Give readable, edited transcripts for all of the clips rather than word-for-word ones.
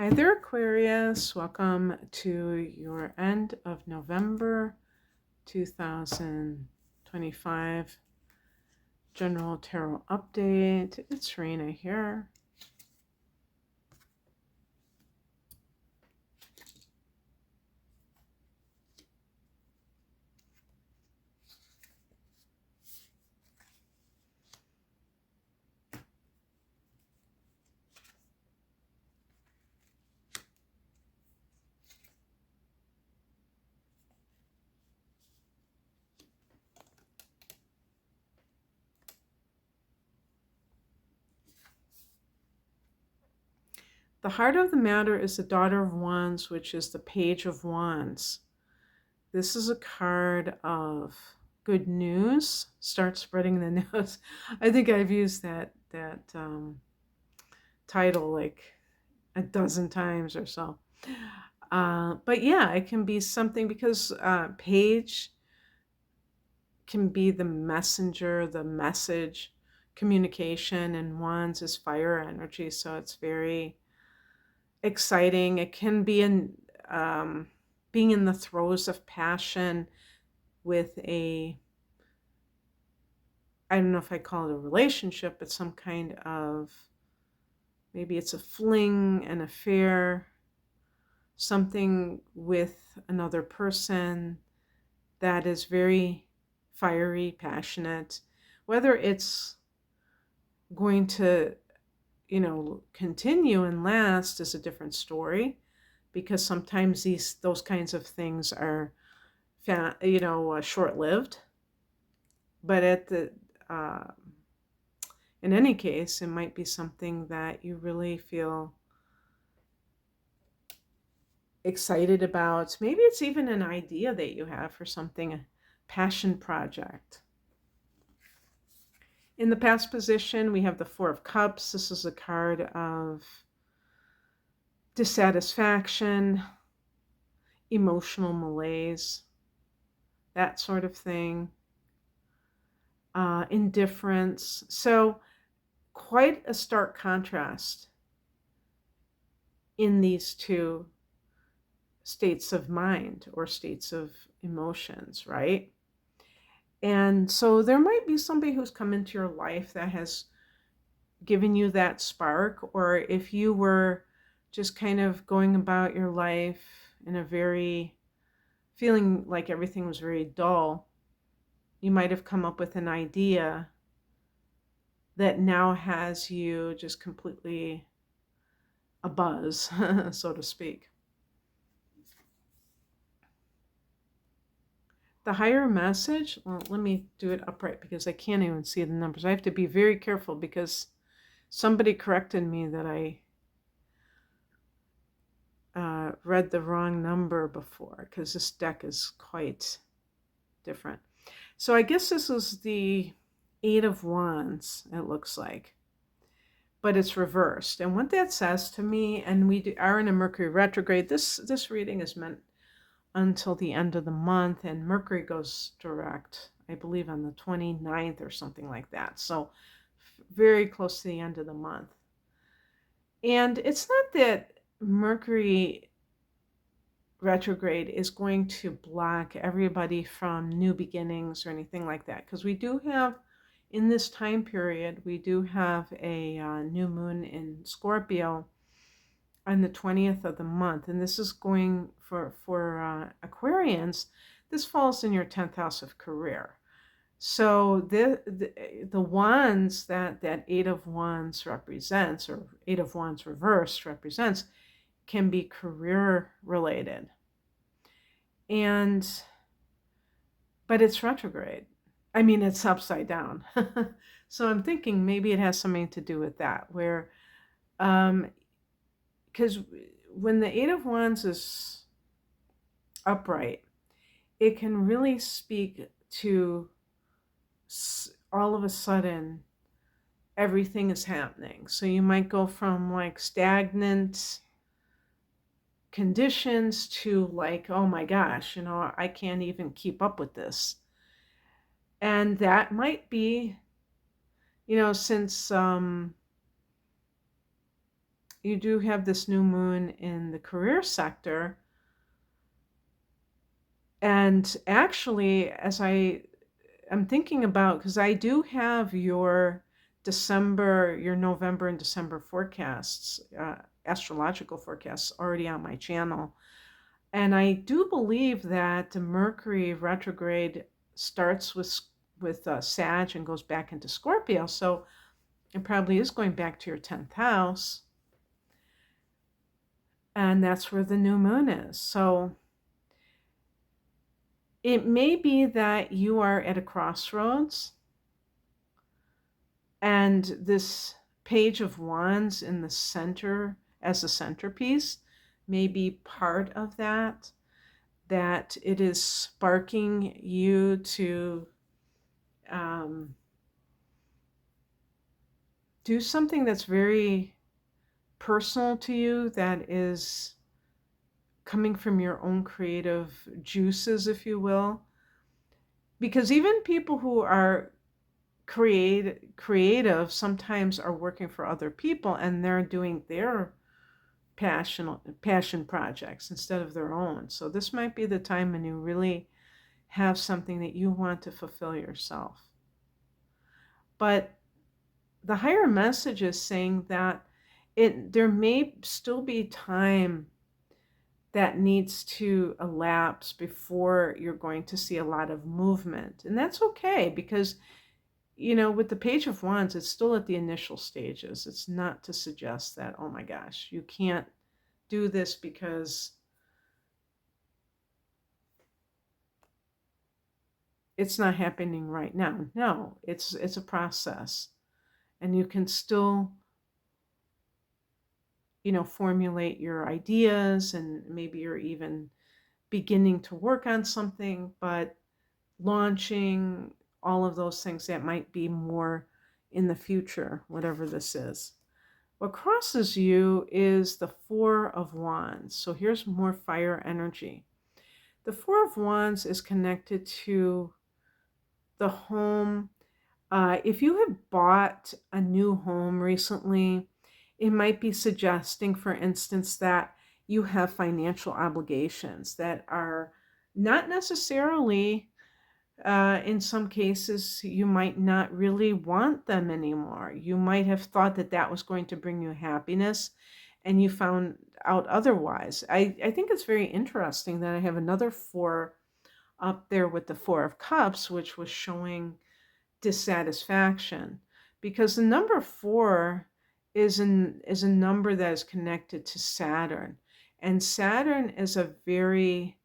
Hi there, Aquarius. Welcome to your end of November 2025 General Tarot Update. It's Rena here. The heart of the matter is the Daughter of Wands, which is the Page of Wands. This is a card of good news. Start spreading the news. I think I've used that title like a dozen times or so. But yeah, it can be something because page can be the messenger, the message, communication, and wands is fire energy. So it's very exciting. It can be being in the throes of passion with I don't know if I call it a relationship, but some kind of, maybe it's a fling, an affair, something with another person that is very fiery, passionate. Whether it's going to, continue and last is a different story, because sometimes those kinds of things are, short-lived. But uh, in any case, it might be something that you really feel excited about. Maybe it's even an idea that you have for something, a passion project. In the past position, we have the Four of Cups. This is a card of dissatisfaction, emotional malaise, that sort of thing, indifference. So quite a stark contrast in these two states of mind or states of emotions, right? And so there might be somebody who's come into your life that has given you that spark, or if you were just kind of going about your life in a very, feeling like everything was very dull, you might have come up with an idea that now has you just completely abuzz, so to speak. The higher message, well, let me do it upright because I can't even see the numbers. I have to be very careful because somebody corrected me that I read the wrong number before, because this deck is quite different. So I guess this is the Eight of Wands, it looks like, but it's reversed. And what that says to me, and we are in a Mercury retrograde. This reading is meant until the end of the month, and Mercury goes direct, I believe, on the 29th or something like that. So very close to the end of the month. And it's not that Mercury retrograde is going to block everybody from new beginnings or anything like that, because we do have, in this time period, we do have a new moon in Scorpio on the 20th of the month, and this is going for Aquarians. This falls in your 10th house of career. So the wands that Eight of Wands represents, or Eight of Wands reversed represents, can be career related. But it's retrograde. I mean, it's upside down. So I'm thinking maybe it has something to do with that, where because when the Eight of Wands is upright, it can really speak to all of a sudden everything is happening. So you might go from like stagnant conditions to like, oh my gosh, I can't even keep up with this. And that might be, since you do have this new moon in the career sector. And actually, I'm thinking about, because I do have your November and December forecasts, astrological forecasts already on my channel. And I do believe that the Mercury retrograde starts with Sag and goes back into Scorpio. So it probably is going back to your 10th house. And that's where the new moon is. So it may be that you are at a crossroads, and this Page of Wands in the center as a centerpiece may be part of that, that it is sparking you to um, do something that's very personal to you, that is coming from your own creative juices, if you will. Because even people who are creative sometimes are working for other people, and they're doing their passion projects instead of their own. So this might be the time when you really have something that you want to fulfill yourself. But the higher message is saying that there may still be time that needs to elapse before you're going to see a lot of movement. And that's okay, because with the Page of Wands, it's still at the initial stages. It's not to suggest that, oh my gosh, you can't do this because it's not happening right now. No, it's a process. And you can still, formulate your ideas, and maybe you're even beginning to work on something, but launching, all of those things, that might be more in the future, whatever this is. What crosses you is the Four of Wands. So here's more fire energy. The Four of Wands is connected to the home. If you have bought a new home recently, it might be suggesting, for instance, that you have financial obligations that are not necessarily, in some cases, you might not really want them anymore. You might have thought that that was going to bring you happiness, and you found out otherwise. I think it's very interesting that I have another four up there with the Four of Cups, which was showing dissatisfaction, because the number four is a number that is connected to Saturn, and Saturn is a very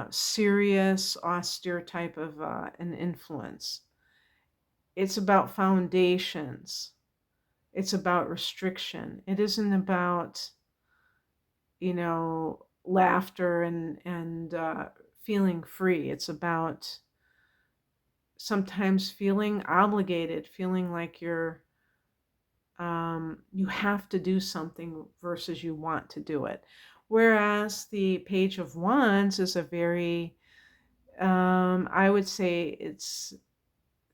serious, austere type of an influence. It's about foundations. It's about restriction. It isn't about, laughter and feeling free. It's about sometimes feeling obligated, feeling like you have to do something versus you want to do it. Whereas the Page of Wands is a very, I would say it's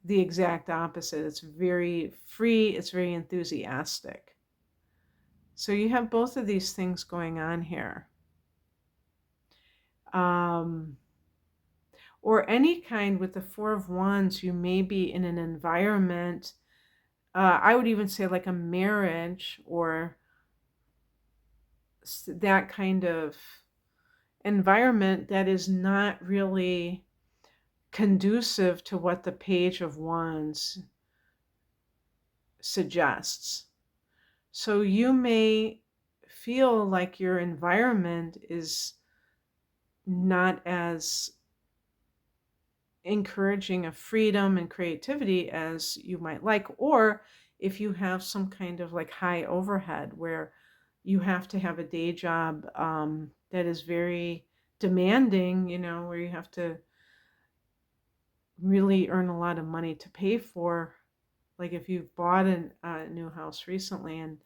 the exact opposite. It's very free, it's very enthusiastic. So you have both of these things going on here. Or any kind, with the Four of Wands, you may be in an environment, I would even say like a marriage, or that kind of environment that is not really conducive to what the Page of Wands suggests. So you may feel like your environment is not as encouraging of freedom and creativity as you might like, or if you have some kind of like high overhead where you have to have a day job that is very demanding, where you have to really earn a lot of money to pay for, like if you've bought a new house recently and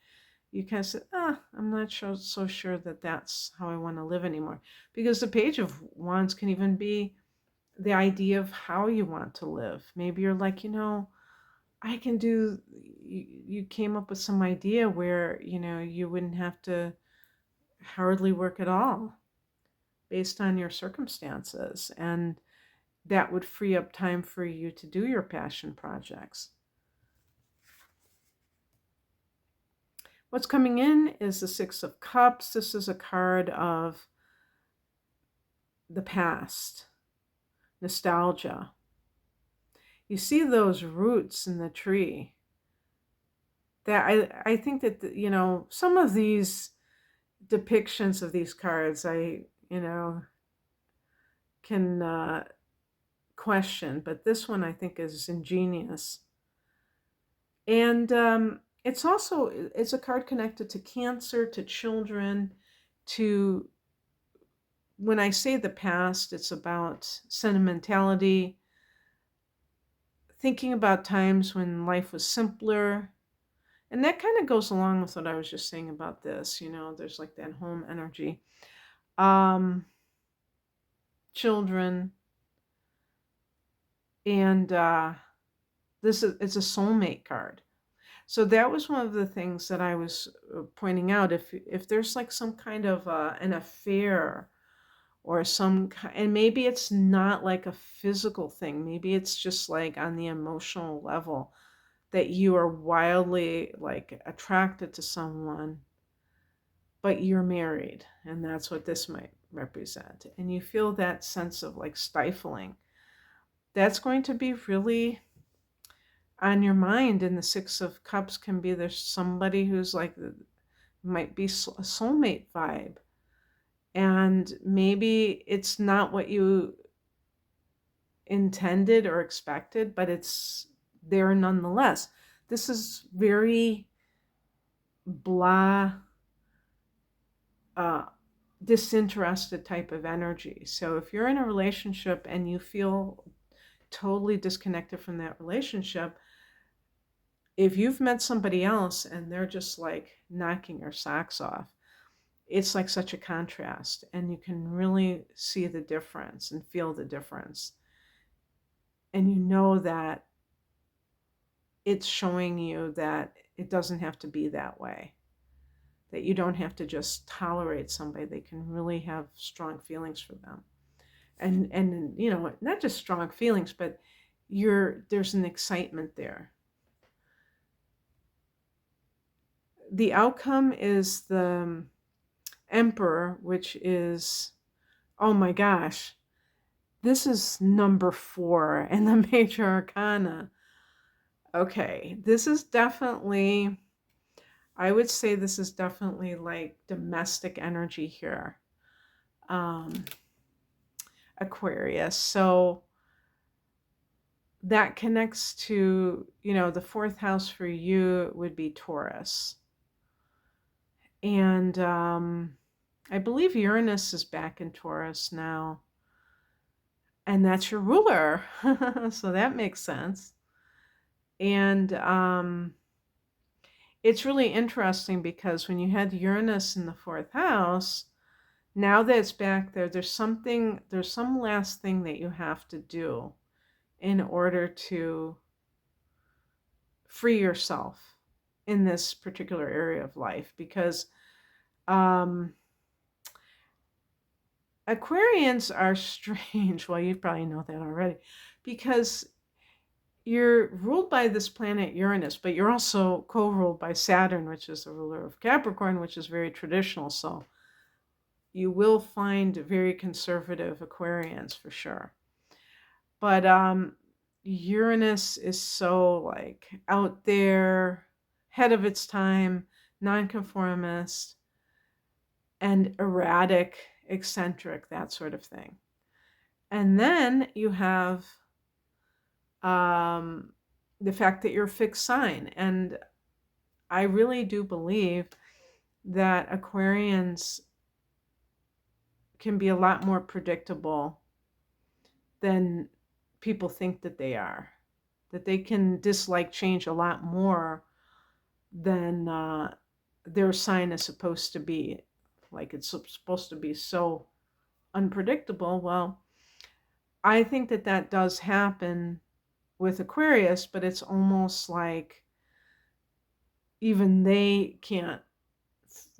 you kind of said, I'm not so sure that that's how I want to live anymore. Because the Page of Wands can even be the idea of how you want to live. Maybe you're like, I can do, you came up with some idea where, you wouldn't have to hardly work at all based on your circumstances. And that would free up time for you to do your passion projects. What's coming in is the Six of Cups. This is a card of the past, nostalgia. You see those roots in the tree. That I think that some of these depictions of these cards can question, but this one I think is ingenious. And it's a card connected to Cancer, to children, to, when I say the past, it's about sentimentality, thinking about times when life was simpler. And that kind of goes along with what I was just saying about this. There's like that home energy. Children, and it's a soulmate card. So that was one of the things that I was pointing out. If there's like some kind of an affair, or and maybe it's not like a physical thing, maybe it's just like on the emotional level, that you are wildly like attracted to someone, but you're married, and that's what this might represent, and you feel that sense of like stifling. That's going to be really on your mind. And the Six of Cups can be, there's somebody who's like, might be a soulmate vibe, and maybe it's not what you intended or expected, but it's there nonetheless. This is very blah, uh, disinterested type of energy. So if you're in a relationship and you feel totally disconnected from that relationship, if you've met somebody else and they're just like knocking your socks off, it's like such a contrast, and you can really see the difference and feel the difference. And you know that it's showing you that it doesn't have to be that way, that you don't have to just tolerate somebody. They can really have strong feelings for them. And not just strong feelings, but there's an excitement there. The outcome is the Emperor, which is, oh my gosh, this is number 4 in the major arcana. Okay, this is definitely, I would say this is definitely like domestic energy here. Aquarius. So that connects to, the 4th house for you would be Taurus. And I believe Uranus is back in Taurus now. And that's your ruler. So that makes sense. And it's really interesting because when you had Uranus in the 4th house, now that it's back there, there's some last thing that you have to do in order to free yourself in this particular area of life. Because Aquarians are strange. Well, you probably know that already, because you're ruled by this planet Uranus, but you're also co-ruled by Saturn, which is the ruler of Capricorn, which is very traditional. So you will find very conservative Aquarians for sure. But Uranus is so like out there, ahead of its time, nonconformist, and erratic, eccentric, that sort of thing. And then you have the fact that you're a fixed sign. And I really do believe that Aquarians can be a lot more predictable than people think that they are. That they can dislike change a lot more than their sign is supposed to be. Like it's supposed to be so unpredictable. Well, I think that does happen with Aquarius, but it's almost like even they can't,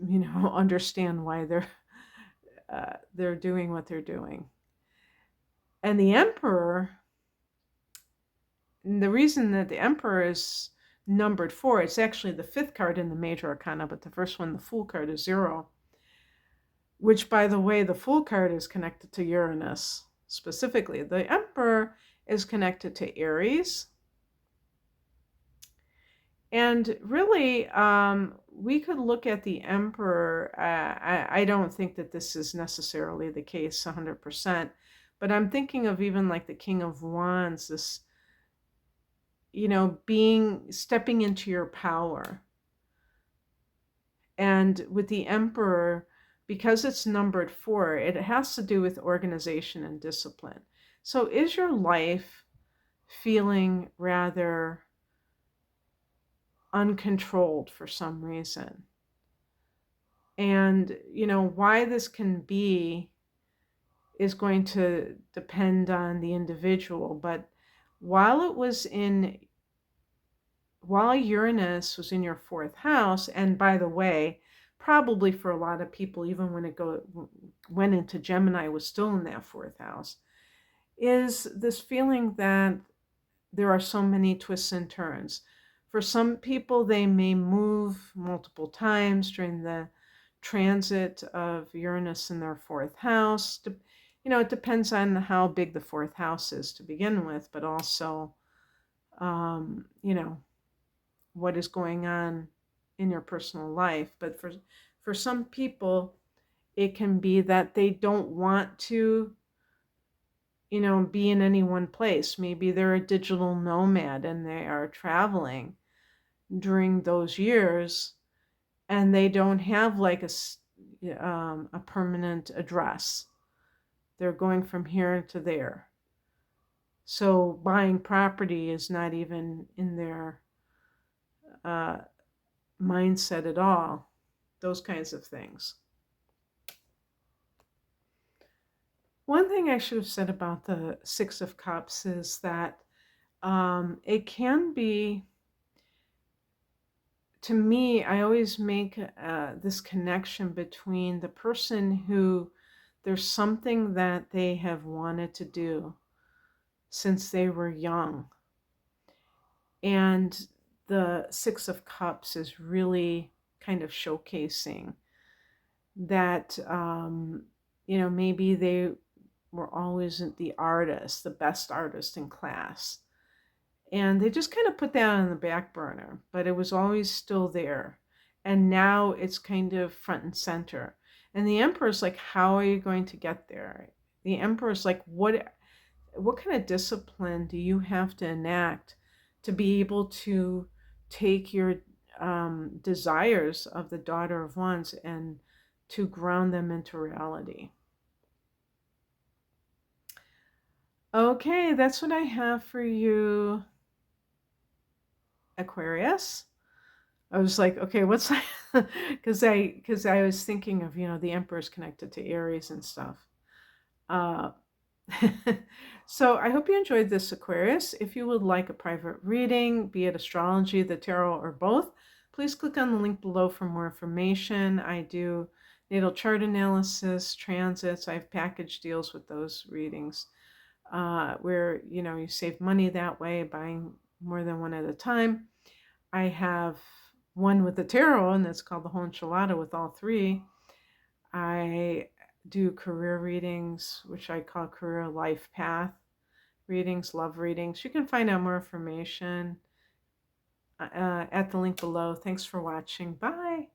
understand why they're doing what they're doing. And the Emperor, the reason that the Emperor is numbered 4, it's actually the 5th card in the Major Arcana, but the first one, the Fool card, is 0, which, by the way, the Fool card is connected to Uranus specifically. The Emperor is connected to Aries. And really, we could look at the Emperor. I don't think that this is necessarily the case 100%, but I'm thinking of even like the King of Wands, this, stepping into your power. And with the Emperor, because it's numbered 4, it has to do with organization and discipline. So is your life feeling rather uncontrolled for some reason? And, why this can be is going to depend on the individual. But while Uranus was in your 4th house, and by the way, probably for a lot of people, even when it went into Gemini, was still in that 4th house, is this feeling that there are so many twists and turns. For some people, they may move multiple times during the transit of Uranus in their 4th house. It depends on how big the 4th house is to begin with, but also, what is going on in your personal life. But for some people, it can be that they don't want to, be in any one place. Maybe they're a digital nomad and they are traveling during those years, and they don't have like a permanent address. They're going from here to there. So buying property is not even in their mindset at all. Those kinds of things. One thing I should have said about the 6 of Cups is that it can be, to me, I always make this connection between the person who there's something that they have wanted to do since they were young. And the 6 of Cups is really kind of showcasing that, maybe they were always the artist, the best artist in class. And they just kind of put that on the back burner, but it was always still there. And now it's kind of front and center. And the Emperor's like, how are you going to get there? The Emperor's like, what kind of discipline do you have to enact to be able to take your desires of the Daughter of Wands and to ground them into reality? Okay, that's what I have for you, Aquarius. I was like, okay, what's that? Because I was thinking of, the Emperor's connected to Aries and stuff. So I hope you enjoyed this, Aquarius. If you would like a private reading, be it astrology, the tarot, or both, please click on the link below for more information. I do natal chart analysis, transits. I have package deals with those readings where, you save money that way, buying more than one at a time. I have one with the tarot, and that's called the whole enchilada with all 3. I do career readings, which I call career life path readings, love readings. You can find out more information at the link below. Thanks for watching. Bye.